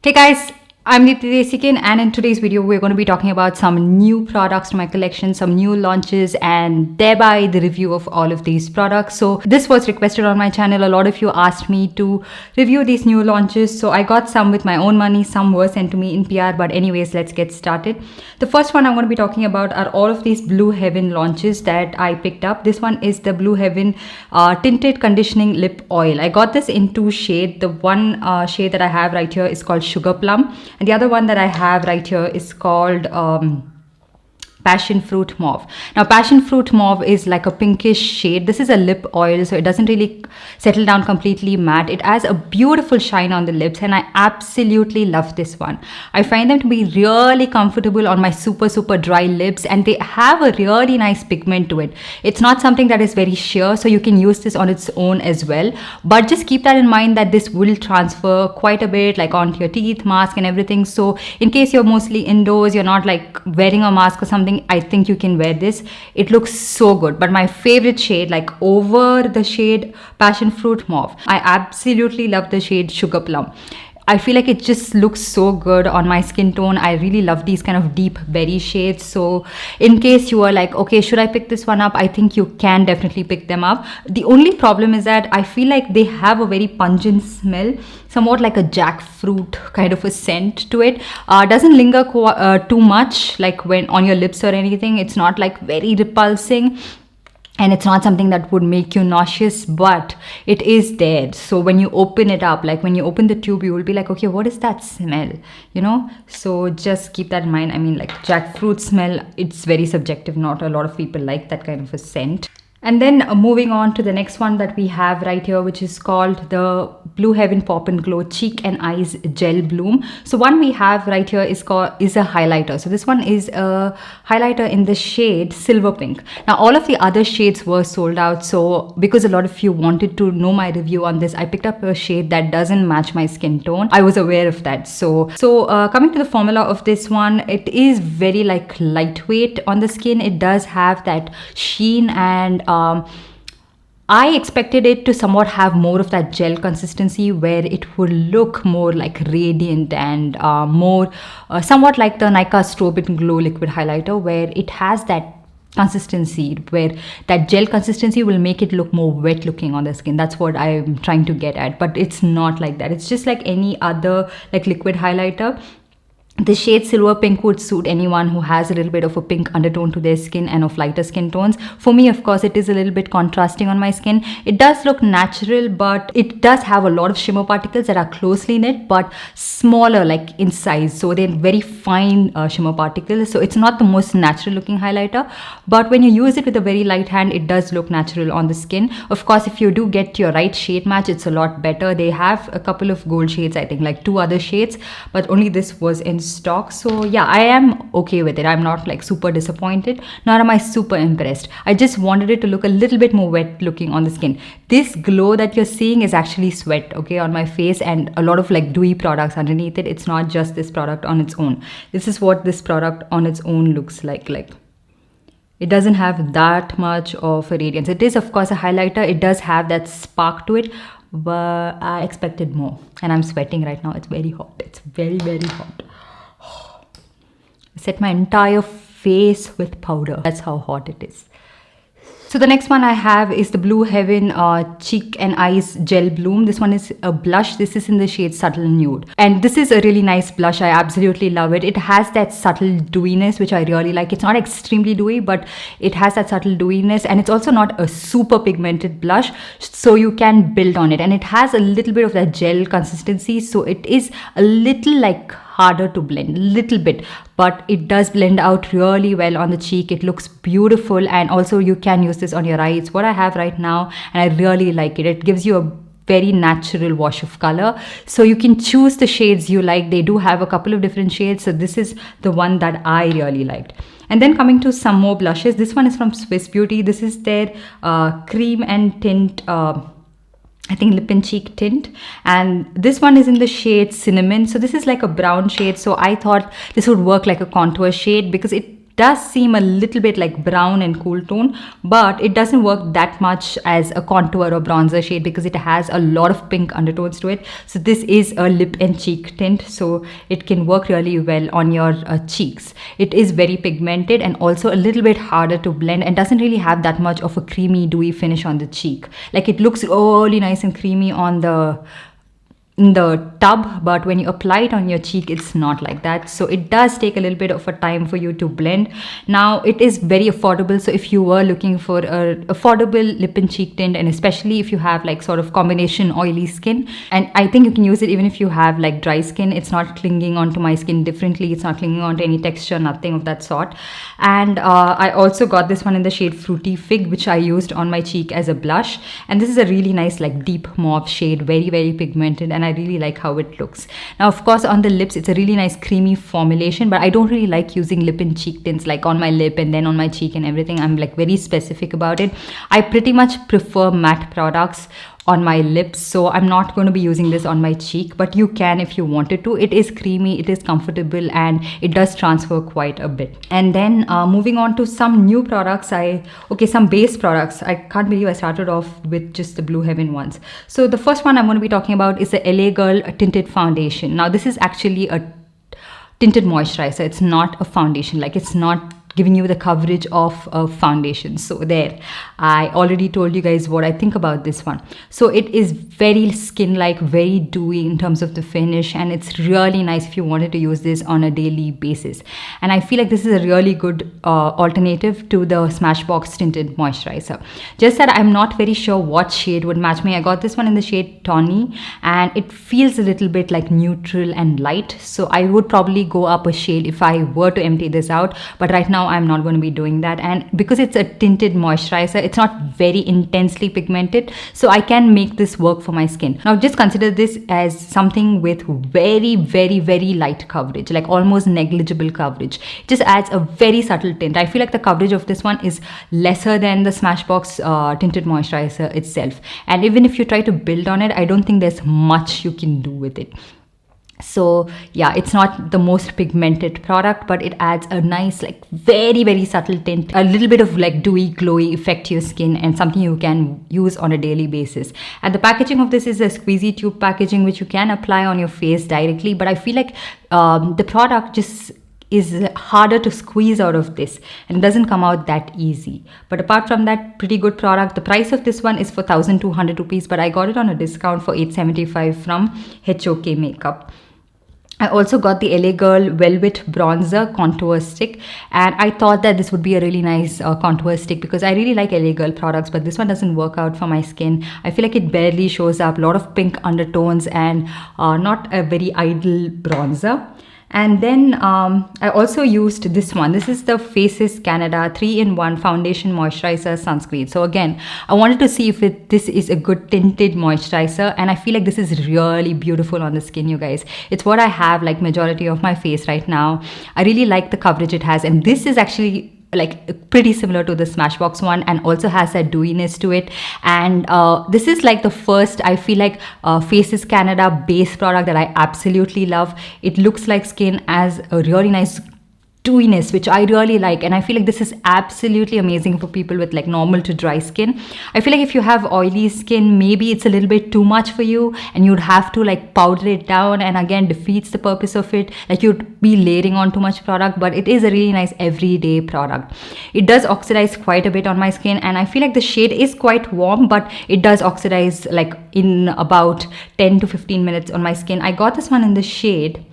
Hey guys, I'm Desikan, and in today's video we're going to be talking about some new products to my collection, some new launches, and thereby the review of all of these products. So this was requested on my channel. A lot of you asked me to review these new launches, so I got some with my own money, some were sent to me in PR, but anyways, let's get started. The first one I'm going to be talking about are all of these Blue Heaven launches that I picked up. This one is the Blue Heaven tinted conditioning lip oil. I got this in two shades. The one shade that I have right here is called Sugar Plum, and the other one that I have right here is called passion fruit mauve. Now passion fruit mauve is like a pinkish shade. This is a lip oil, so it doesn't really settle down completely matte. It has a beautiful shine on the lips, and I absolutely love this one. I find them to be really comfortable on my super dry lips, and they have a really nice pigment to it. It's not something that is very sheer, so you can use this on its own as well, but just keep that in mind that this will transfer quite a bit, like onto your teeth, mask and everything. So in case you're mostly indoors, you're not like wearing a mask or something, I think you can wear this. It looks so good. But my favorite shade, like over the shade passion fruit mauve, I absolutely love the shade Sugar Plum. I feel like it just looks so good on my skin tone. I really love these kind of deep berry shades. So in case you are like, okay, should I pick this one up? I think you can definitely pick them up. The only problem is that I feel like they have a very pungent smell, somewhat like a jackfruit kind of a scent to it. Doesn't linger too much like when on your lips or anything. It's not like very repulsing, and it's not something that would make you nauseous, but it is there. So when you open it up, like when you open the tube, you will be like, okay, what is that smell, you know? So just keep that in mind. I mean, like jackfruit smell, it's very subjective. Not a lot of people like that kind of a scent. And then moving on to the next one that we have right here, which is called the Blue Heaven Pop and Glow Cheek and Eyes Gel Bloom. So one we have right here is a highlighter. So this one is a highlighter in the shade Silver Pink. Now all of the other shades were sold out. So because a lot of you wanted to know my review on this, I picked up a shade that doesn't match my skin tone. I was aware of that. So coming to the formula of this one, it is very like lightweight on the skin. It does have that sheen, and I expected it to somewhat have more of that gel consistency where it would look more like radiant and more somewhat like the Nykaa Strobe and Glow liquid highlighter, where it has that consistency where that gel consistency will make it look more wet looking on the skin. That's what I'm trying to get at, but it's not like that. It's just like any other like liquid highlighter. The shade Silver Pink would suit anyone who has a little bit of a pink undertone to their skin and of lighter skin tones. For me, of course, it is a little bit contrasting on my skin. It does look natural, but it does have a lot of shimmer particles that are closely knit but smaller like in size. So they're very fine shimmer particles. So it's not the most natural looking highlighter, but when you use it with a very light hand, it does look natural on the skin. Of course, if you do get your right shade match, it's a lot better. They have a couple of gold shades, I think like 2 other shades, but only this was in stock. So yeah, I am okay with it. I'm not like super disappointed, nor am I super impressed. I just wanted it to look a little bit more wet looking on the skin. This glow that you're seeing is actually sweat, okay, on my face, and a lot of like dewy products underneath it. It's not just this product on its own. This is what this product on its own looks like. It doesn't have that much of a radiance. It is of course a highlighter. It does have that spark to it, but I expected more, and I'm sweating right now. It's very hot. It's very hot. Set my entire face with powder. That's how hot it is. So the next one I have is the Blue Heaven Cheek and Eyes Gel Bloom. This one is a blush. This is in the shade Subtle Nude. And this is a really nice blush. I absolutely love it. It has that subtle dewiness, which I really like. It's not extremely dewy, but it has that subtle dewiness. And it's also not a super pigmented blush, so you can build on it. And it has a little bit of that gel consistency. So it is a little like harder to blend, little bit, but it does blend out really well on the cheek. It looks beautiful, and also you can use this on your eye. It's what I have right now, and I really like it. It gives you a very natural wash of color, so you can choose the shades you like. They do have a couple of different shades, so this is the one that I really liked. And then coming to some more blushes, this one is from Swiss Beauty. This is their cream and tint I think lip and cheek tint, and this one is in the shade Cinnamon. So this is like a brown shade, so I thought this would work like a contour shade because it does seem a little bit like brown and cool tone, but it doesn't work that much as a contour or bronzer shade because it has a lot of pink undertones to it. So this is a lip and cheek tint, so it can work really well on your cheeks. It is very pigmented and also a little bit harder to blend and doesn't really have that much of a creamy dewy finish on the cheek. Like it looks really nice and creamy on in the tub, but when you apply it on your cheek, it's not like that. So it does take a little bit of a time for you to blend. Now it is very affordable, so if you were looking for a affordable lip and cheek tint, and especially if you have like sort of combination oily skin, and I think you can use it even if you have like dry skin. It's not clinging onto my skin differently, it's not clinging onto any texture, nothing of that sort. And I also got this one in the shade Fruity Fig, which I used on my cheek as a blush, and this is a really nice like deep mauve shade, very very pigmented, and I really like how it looks. Now of course on the lips it's a really nice creamy formulation, but I don't really like using lip and cheek tints like on my lip and then on my cheek and everything. I'm like very specific about it. I pretty much prefer matte products on my lips, so I'm not going to be using this on my cheek, but you can if you wanted to. It is creamy, it is comfortable, and it does transfer quite a bit. And then moving on to some new products, some base products. I can't believe I started off with just the Blue Heaven ones. So the first one I'm going to be talking about is the LA Girl Tinted Foundation. Now this is actually a tinted moisturizer. It's not a foundation, like it's not giving you the coverage of a foundation. So there, I already told you guys what I think about this one. So it is very skin-like, very dewy in terms of the finish, and it's really nice if you wanted to use this on a daily basis. And I feel like this is a really good alternative to the Smashbox tinted moisturizer. Just that I'm not very sure what shade would match me. I got this one in the shade Tawny, and it feels a little bit like neutral and light, so I would probably go up a shade if I were to empty this out, but right now I'm not going to be doing that. And because it's a tinted moisturizer, it's not very intensely pigmented, so I can make this work for my skin. Now just consider this as something with very very very light coverage, like almost negligible coverage. It just adds a very subtle tint. I feel like the coverage of this one is lesser than the Smashbox tinted moisturizer itself, and even if you try to build on it, I don't think there's much you can do with it. So yeah, it's not the most pigmented product, but it adds a nice like very very subtle tint, a little bit of like dewy glowy effect to your skin, and something you can use on a daily basis. And the packaging of this is a squeezy tube packaging, which you can apply on your face directly, but I feel like the product just is harder to squeeze out of this and doesn't come out that easy. But apart from that, pretty good product. The price of this one is for 1,200 rupees, but I got it on a discount for 875 from HOK Makeup. I also got the LA Girl Velvet Bronzer Contour Stick, and I thought that this would be a really nice contour stick because I really like LA Girl products, but this one doesn't work out for my skin. I feel like it barely shows up, a lot of pink undertones, and not a very ideal bronzer. And then I also used this one. This is the Faces Canada 3-in-1 Foundation Moisturizer Sunscreen. So again, I wanted to see if this is a good tinted moisturizer, and I feel like this is really beautiful on the skin, you guys. It's what I have like majority of my face right now. I really like the coverage it has, and this is actually like pretty similar to the Smashbox one and also has that dewiness to it. And this is like the first, I feel like, Faces Canada base product that I absolutely love. It looks like skin, as a really nice dewiness, which I really like, and I feel like this is absolutely amazing for people with like normal to dry skin. I feel like if you have oily skin, maybe it's a little bit too much for you and you'd have to like powder it down, and again defeats the purpose of it, like you'd be layering on too much product. But it is a really nice everyday product. It does oxidize quite a bit on my skin, and I feel like the shade is quite warm, but it does oxidize like in about 10 to 15 minutes on my skin. I got this one in the shade,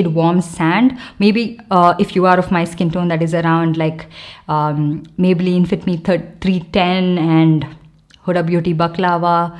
Warm Sand. Maybe if you are of my skin tone, that is around like Maybelline Fit Me 310 and Huda Beauty Baklava,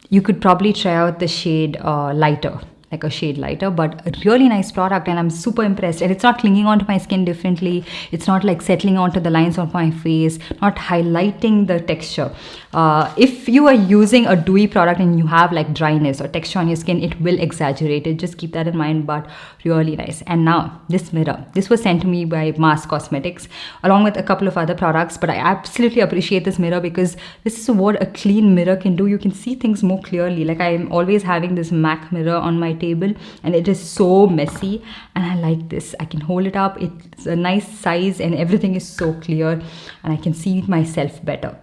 you could probably try out the shade lighter, like a shade lighter, but a really nice product, and I'm super impressed. And it's not clinging onto my skin differently, it's not like settling onto the lines of my face, not highlighting the texture. If you are using a dewy product and you have like dryness or texture on your skin, it will exaggerate it, just keep that in mind. But really nice. And now this mirror, this was sent to me by Mars Cosmetics along with a couple of other products, but I absolutely appreciate this mirror because this is what a clean mirror can do. You can see things more clearly. Like I'm always having this MAC mirror on my table, and it is so messy, and I like this. I can hold it up, it's a nice size, and everything is so clear, and I can see myself better.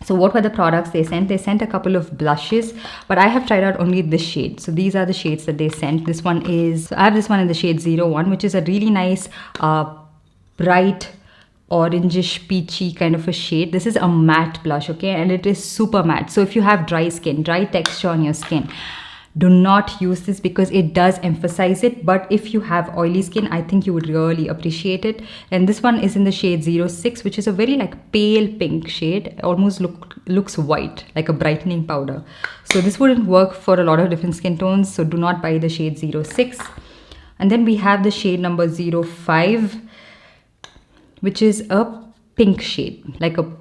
So what were the products they sent? They sent a couple of blushes, but I have tried out only this shade. So these are the shades that they sent. This one is, I have this one in the shade 01, which is a really nice bright orangish peachy kind of a shade. This is a matte blush, okay, and it is super matte. So if you have dry skin, dry texture on your skin, do not use this because it does emphasize it. But if you have oily skin, I think you would really appreciate it. And this one is in the shade 06, which is a very like pale pink shade. Almost looks white, like a brightening powder. So this wouldn't work for a lot of different skin tones, so do not buy the shade 06. And then we have the shade number 05, which is a pink shade, like a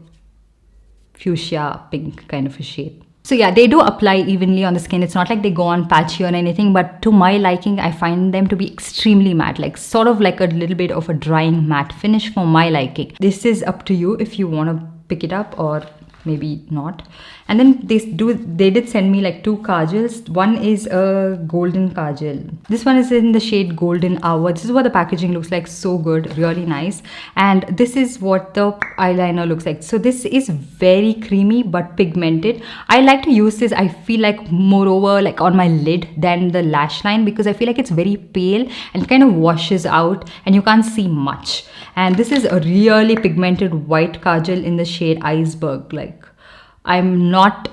fuchsia pink kind of a shade. So yeah, they do apply evenly on the skin. It's not like they go on patchy or anything, but to my liking, I find them to be extremely matte, like sort of like a little bit of a drying matte finish for my liking. This is up to you if you want to pick it up or maybe not. And then they did send me like 2 kajals. One is a golden kajal. This one is in the shade golden hour. This is what the packaging looks like. So good, really nice. And this is what the eyeliner looks like. So this is very creamy but pigmented. I like to use this, I feel like, moreover like on my lid than the lash line, because I feel like it's very pale and it kind of washes out and you can't see much. And this is a really pigmented white kajal in the shade iceberg. Like, I'm not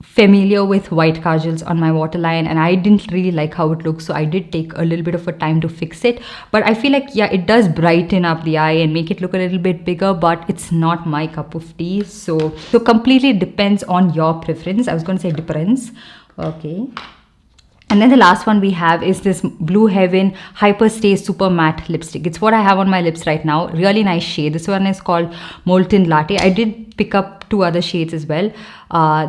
familiar with white kajals on my waterline, and I didn't really like how it looks, so I did take a little bit of a time to fix it. But I feel like, yeah, it does brighten up the eye and make it look a little bit bigger, but it's not my cup of tea. So completely depends on your preference. I was going to say depends. Okay. And then the last one we have is this Blue Heaven Hyperstay Super Matte Lipstick. It's what I have on my lips right now. Really nice shade. This one is called Molten Latte. I did pick up 2 other shades as well.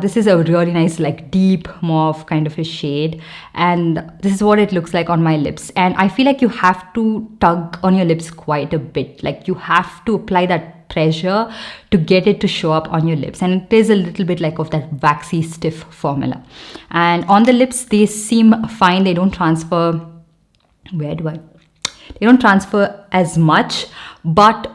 This is a really nice like deep mauve kind of a shade. And this is what it looks like on my lips. And I feel like you have to tug on your lips quite a bit. Like you have to apply that pressure to get it to show up on your lips, and it is a little bit like of that waxy stiff formula. And on the lips they seem fine. They don't transfer, they don't transfer as much, but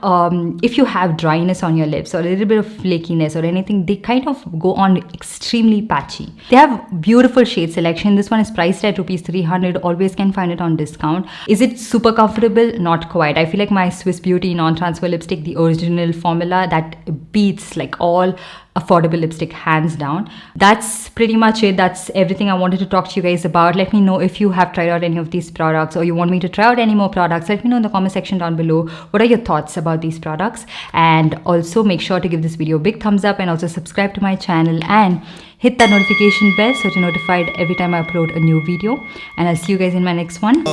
if you have dryness on your lips or a little bit of flakiness or anything, they kind of go on extremely patchy. They have beautiful shade selection. This one is priced at rupees 300. Always can find it on discount. Is it super comfortable? Not quite. I feel like my Swiss Beauty non-transfer lipstick, the original formula, that beats like all affordable lipstick hands down. That's pretty much it. That's everything I wanted to talk to you guys about. Let me know if you have tried out any of these products or you want me to try out any more products. Let me know in the comment section down below. What are your thoughts about these products? And also make sure to give this video a big thumbs up and also subscribe to my channel and hit that notification bell so you're notified every time I upload a new video. And I'll see you guys in my next one.